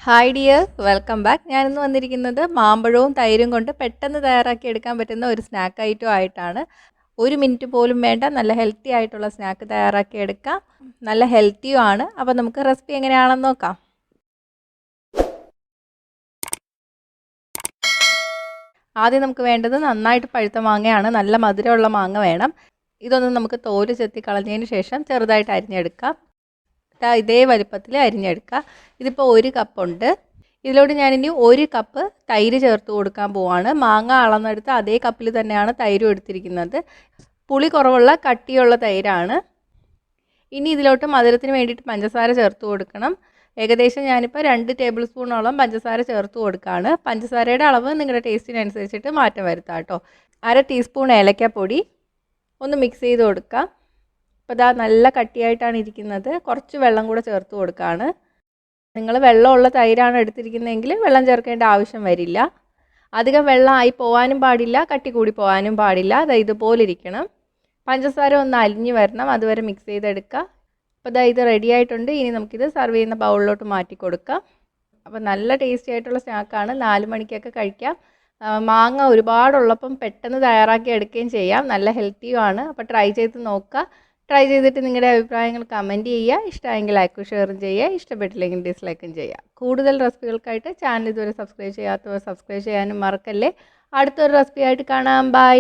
Hi dear, welcome back. ഞാനിന്ന് വന്നിരിക്കുന്നത് മാമ്പഴവും തൈരും കൊണ്ട് പെട്ടെന്ന് തയ്യാറാക്കി എടുക്കാൻ പറ്റുന്ന ഒരു സ്നാക്ക് ഐറ്റം ആയിട്ടാണ്. 1 മിനിറ്റ് പോലും വേണ്ട, നല്ല ഹെൽത്തി ആയിട്ടുള്ള സ്നാക്ക് തയ്യാറാക്കി എടുക്കാം. നല്ല ഹെൽത്തിയും ആണ്. അപ്പോൾ നമുക്ക് റെസിപ്പി എങ്ങനെയാണെന്ന് നോക്കാം. ആദ്യം നമുക്ക് വേണ്ടത് നന്നായിട്ട് പഴുത്ത മാങ്ങയാണ്. നല്ല മധുരമുള്ള മാങ്ങ വേണം. ഇതൊന്ന് നമുക്ക് തോല് ചെത്തി കളഞ്ഞതിന് ശേഷം ചെറുതായിട്ട് അരിഞ്ഞെടുക്കാം. ഇതേ വലിപ്പത്തിൽ അരിഞ്ഞെടുക്കുക. ഇതിപ്പോൾ 1 കപ്പുണ്ട്. ഇതിലോട്ട് ഞാനിനി 1 കപ്പ് തൈര് ചേർത്ത് കൊടുക്കാൻ പോവാണ്. മാങ്ങ അളന്നെടുത്ത് അതേ കപ്പിൽ തന്നെയാണ് തൈരും എടുത്തിരിക്കുന്നത്. പുളി കുറവുള്ള കട്ടിയുള്ള തൈരാണ്. ഇനി ഇതിലോട്ട് മധുരത്തിന് വേണ്ടിയിട്ട് പഞ്ചസാര ചേർത്ത് കൊടുക്കണം. ഏകദേശം ഞാനിപ്പോൾ 2 ടേബിൾ സ്പൂണോളം പഞ്ചസാര ചേർത്ത് കൊടുക്കുകയാണ്. പഞ്ചസാരയുടെ അളവ് നിങ്ങളുടെ ടേസ്റ്റിനനുസരിച്ചിട്ട് മാറ്റം വരുത്താം കേട്ടോ. 1/2 ടീസ്പൂൺ ഏലക്കാപ്പൊടി ഒന്ന് മിക്സ് ചെയ്ത് കൊടുക്കാം. അപ്പോൾ ഇതാ നല്ല കട്ടിയായിട്ടാണ് ഇരിക്കുന്നത്. കുറച്ച് വെള്ളം കൂടെ ചേർത്ത് കൊടുക്കുകയാണ്. നിങ്ങൾ വെള്ളമുള്ള തൈരാണ് എടുത്തിരിക്കുന്നതെങ്കിൽ വെള്ളം ചേർക്കേണ്ട ആവശ്യം വരില്ല. അധികം വെള്ളമായി പോകാനും പാടില്ല, കട്ടി കൂടി പോകാനും പാടില്ല. അത് ഇതുപോലെ ഇരിക്കണം. പഞ്ചസാര ഒന്ന് അലിഞ്ഞ് വരണം, അതുവരെ മിക്സ് ചെയ്തെടുക്കുക. അപ്പോൾ ഇതാ ഇത് റെഡി ആയിട്ടുണ്ട്. ഇനി നമുക്കിത് സെർവ് ചെയ്യുന്ന ബൗളിലോട്ട് മാറ്റി കൊടുക്കാം. അപ്പോൾ നല്ല ടേസ്റ്റി ആയിട്ടുള്ള സ്നാക്കാണ്. 4 മണിക്കൊക്കെ കഴിക്കാം. മാങ്ങ ഒരുപാടുള്ളപ്പം പെട്ടെന്ന് തയ്യാറാക്കി എടുക്കുകയും ചെയ്യാം. നല്ല ഹെൽത്തിയുമാണ്. അപ്പോൾ ട്രൈ ചെയ്ത് നോക്കുക. ട്രൈ ചെയ്തിട്ട് നിങ്ങളുടെ അഭിപ്രായങ്ങൾ കമൻറ്റ് ചെയ്യുക. ഇഷ്ടമായെങ്കിൽ ലൈക്കും ഷെയറും ചെയ്യുക. ഇഷ്ടപ്പെട്ടില്ലെങ്കിൽ ഡിസ്ലൈക്കും ചെയ്യുക. കൂടുതൽ റെസിപ്പികൾക്കായിട്ട് ചാനൽ ഇതുവരെ സബ്സ്ക്രൈബ് ചെയ്യാത്തവർ സബ്സ്ക്രൈബ് ചെയ്യാനും മറക്കല്ലേ. അടുത്തൊരു റെസിപ്പി ആയിട്ട് കാണാം. ബൈ.